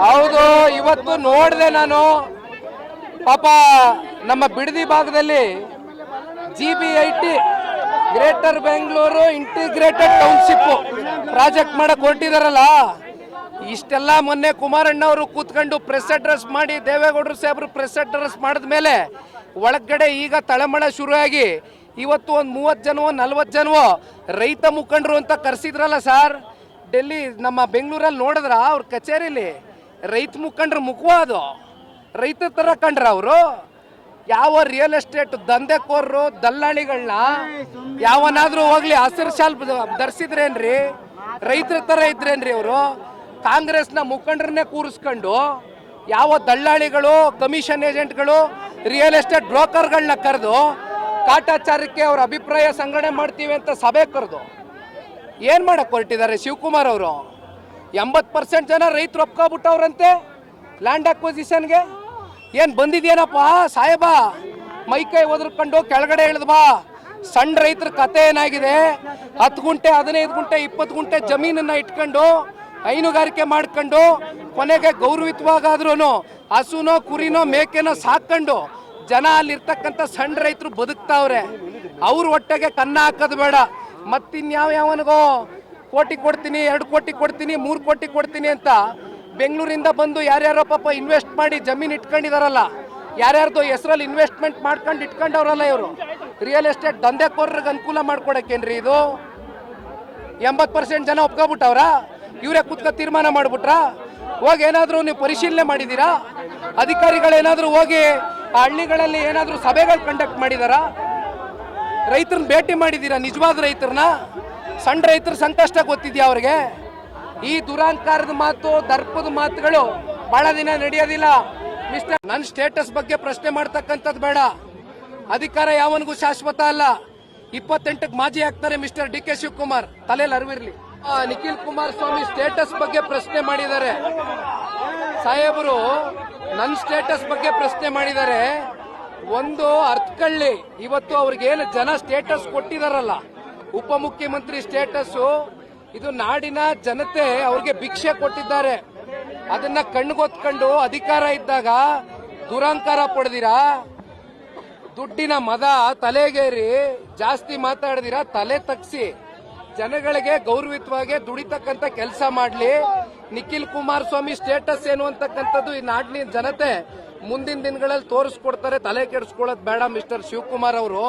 ಹೌದು, ಇವತ್ತು ನೋಡಿದೆ ನಾನು. ಪಾಪ ನಮ್ಮ ಬಿಡದಿ ಭಾಗದಲ್ಲಿ GBIT greater Bengaluru integrated township project ಮಾಡಕ್ ಹೊರಟಿದಾರಲ್ಲ, ಇಷ್ಟೆಲ್ಲ ಮೊನ್ನೆ ಕುಮಾರಣ್ಣ ಅವರು ಕೂತ್ಕೊಂಡು ಪ್ರೆಸ್ ಅಡ್ರೆಸ್ ಮಾಡಿ, ದೇವೇಗೌಡರು ಸಾಹೇಬರು ಪ್ರೆಸ್ ಅಡ್ರೆಸ್ ಮಾಡಿದ ಮೇಲೆ ಒಳಗಡೆ ಈಗ ತಳಮಳ ಶುರುವಾಗಿ ಇವತ್ತು ಒಂದು 30 ಜನವೋ 40 ಜನವೋ ರೈತ ಮುಖಂಡರು ಅಂತ ಕರೆಸಿದ್ರಲ್ಲ ಸರ್. ಡೆಲ್ಲಿ ನಮ್ಮ ಬೆಂಗಳೂರಲ್ಲಿ ನೋಡಿದ್ರ ಅವ್ರ ಕಚೇರಿಲಿ ರೈತ ಮುಖಂಡ್ರ ಮುಖವಾದು ರೈತ ತರ ಕಂಡ್ರ ಅವರು. ಯಾವ ರಿಯಲ್ ಎಸ್ಟೇಟ್ ದಂಧೆಕೋರರು ದಲ್ಲಾಳಿಗಳನ್ನ ಯಾವನಾದ್ರೂ ಹೋಗ್ಲಿ ಹಸಿರು ಶಾಲ್ ಧರಿಸಿದ್ರೇನ್ರಿ? ರೈತರ ತರ ಇದ್ರೇನ್ರಿ ಅವರು? ಕಾಂಗ್ರೆಸ್ನ ಮುಖಂಡರನ್ನೇ ಕೂರಿಸ್ಕೊಂಡು ಯಾವ ದಲ್ಲಾಳಿಗಳು, ಕಮಿಷನ್ ಏಜೆಂಟ್ಗಳು, ರಿಯಲ್ ಎಸ್ಟೇಟ್ ಬ್ರೋಕರ್ಗಳನ್ನ ಕರೆದು ಕಾಟಾಚಾರಕ್ಕೆ ಅವ್ರ ಅಭಿಪ್ರಾಯ ಸಂಗ್ರಹಣೆ ಮಾಡ್ತೀವಿ ಅಂತ ಸಭೆ ಕರೆದು ಏನ್ ಮಾಡಕ್ ಹೊರಟಿದ್ದಾರೆ ಶಿವಕುಮಾರ್ ಅವರು? 80% ಜನ ರೈತರು ಒಪ್ಕೊಬಿಟ್ಟವ್ರಂತೆ ಲ್ಯಾಂಡ್ ಅಕ್ವಿಸಿಷನ್ಗೆ. ಏನ್ ಬಂದಿದ್ಯೇನಪ್ಪ ಸಾಹೇಬ, ಮೈಕೈ ಒದರ್ಕೊಂಡು ಕೆಳಗಡೆ ಇಳಿದ್ಬಾ. ಸಣ್ಣ ರೈತರ ಕತೆ ಏನಾಗಿದೆ? 10 ಗುಂಟೆ 15 ಗುಂಟೆ 20 ಗುಂಟೆ ಜಮೀನನ್ನ ಇಟ್ಕೊಂಡು ಹೈನುಗಾರಿಕೆ ಮಾಡ್ಕೊಂಡು ಕೊನೆಗೆ ಗೌರವಿತವಾಗಾದ್ರೂ ಹಸುನೋ ಕುರಿನೋ ಮೇಕೆನೋ ಸಾಕೊಂಡು ಜನ ಅಲ್ಲಿರ್ತಕ್ಕಂಥ ಸಣ್ಣ ರೈತರು ಬದುಕ್ತಾವ್ರೆ. ಅವ್ರ ಹೊಟ್ಟೆಗೆ ಕನ್ನ ಹಾಕೋದು ಬೇಡ. ಮತ್ತಿನ್ಯಾವನಿಗೋ ಕೋಟಿ ಕೊಡ್ತೀನಿ, 2 ಕೋಟಿ ಕೊಡ್ತೀನಿ, 3 ಕೋಟಿ ಕೊಡ್ತೀನಿ ಅಂತ ಬೆಂಗಳೂರಿಂದ ಬಂದು ಯಾರ್ಯಾರೋ ಪಾಪ ಇನ್ವೆಸ್ಟ್ ಮಾಡಿ ಜಮೀನು ಇಟ್ಕೊಂಡಿದಾರಲ್ಲ, ಯಾರ್ಯಾರ್ದು ಹೆಸರಲ್ಲಿ ಇನ್ವೆಸ್ಟ್ಮೆಂಟ್ ಮಾಡ್ಕೊಂಡು ಇಟ್ಕೊಂಡವ್ರಲ್ಲ ಇವರು. ರಿಯಲ್ ಎಸ್ಟೇಟ್ ದಂಧೆಕೋರರಿಗೆ ಅನುಕೂಲ ಮಾಡ್ಕೊಡಕ್ಕೇನ್ರಿ ಇದು? 80% ಜನ ಒಪ್ಕೊಬಿಟ್ಟವ್ರ? ಇವರೇ ಕೂತ್ಕೊ ತೀರ್ಮಾನ ಮಾಡ್ಬಿಟ್ರಾ? ಹೋಗಿ ಏನಾದರೂ ನೀವು ಪರಿಶೀಲನೆ ಮಾಡಿದ್ದೀರಾ? ಅಧಿಕಾರಿಗಳೇನಾದರೂ ಹೋಗಿ ಆ ಹಳ್ಳಿಗಳಲ್ಲಿ ಏನಾದರೂ ಸಭೆಗಳು ಕಂಡಕ್ಟ್ ಮಾಡಿದಾರಾ? ರೈತರನ್ನ ಭೇಟಿ ಮಾಡಿದ್ದೀರಾ? ನಿಜವಾದ ರೈತರನ್ನ, ಸಣ್ಣ ರೈತರ ಸಂಕಷ್ಟ ಗೊತ್ತಿದ್ಯಾ ಅವ್ರಿಗೆ? ಈ ದುರಾಂಕಾರದ ಮಾತು, ದರ್ಪದ ಮಾತುಗಳು ಬಹಳ ದಿನ ನಡೆಯೋದಿಲ್ಲ ಮಿಸ್ಟರ್. ನನ್ನ ಸ್ಟೇಟಸ್ ಬಗ್ಗೆ ಪ್ರಶ್ನೆ ಮಾಡ್ತಕ್ಕಂಥದ್ದು ಬೇಡ. ಅಧಿಕಾರ ಯಾವನಿಗೂ ಶಾಶ್ವತ ಅಲ್ಲ. 28ಕ್ಕೆ ಮಾಜಿ ಆಗ್ತಾರೆ ಮಿಸ್ಟರ್ DK ಶಿವಕುಮಾರ್, ತಲೆಯಲ್ಲಿ ಅರಿವಿರ್ಲಿ. ನಿಖಿಲ್ ಕುಮಾರಸ್ವಾಮಿ ಸ್ಟೇಟಸ್ ಬಗ್ಗೆ ಪ್ರಶ್ನೆ ಮಾಡಿದ್ದಾರೆ ಸಾಹೇಬರು. ನನ್ನ ಸ್ಟೇಟಸ್ ಬಗ್ಗೆ ಪ್ರಶ್ನೆ ಮಾಡಿದ್ದಾರೆ. ಒಂದು ಅರ್ಥಕೊಳ್ಳಿ, ಇವತ್ತು ಅವ್ರಿಗೇನು ಜನ ಸ್ಟೇಟಸ್ ಕೊಟ್ಟಿದಾರಲ್ಲ, ಉಪಮುಖ್ಯಮಂತ್ರಿ ಸ್ಟೇಟಸ್ಸು, ಇದು ನಾಡಿನ ಜನತೆ ಅವ್ರಿಗೆ ಭಿಕ್ಷೆ ಕೊಟ್ಟಿದ್ದಾರೆ. ಅದನ್ನ ಕಣ್ಗೊತ್ಕೊಂಡು ಅಧಿಕಾರ ಇದ್ದಾಗ ದುರಂಕಾರ ಪಡೆದಿರಾ, ದುಡ್ಡಿನ ಮದ ತಲೆಗೇರಿ ಜಾಸ್ತಿ ಮಾತಾಡಿದಿರಾ, ತಲೆ ತಗ್ಸಿ ಜನಗಳಿಗೆ ಗೌರವಿತವಾಗಿ ದುಡಿತಕ್ಕಂಥ ಕೆಲಸ ಮಾಡಲಿ. ನಿಖಿಲ್ ಕುಮಾರಸ್ವಾಮಿ ಸ್ಟೇಟಸ್ ಏನು ಅಂತಕ್ಕಂಥದ್ದು ಈ ನಾಡಿನ ಜನತೆ ಮುಂದಿನ ದಿನಗಳಲ್ಲಿ ತೋರಿಸ್ಕೊಡ್ತಾರೆ. ತಲೆ ಕೆಡಿಸ್ಕೊಳ್ಳೋದು ಬೇಡ ಮಿಸ್ಟರ್ ಶಿವಕುಮಾರ್ ಅವರು.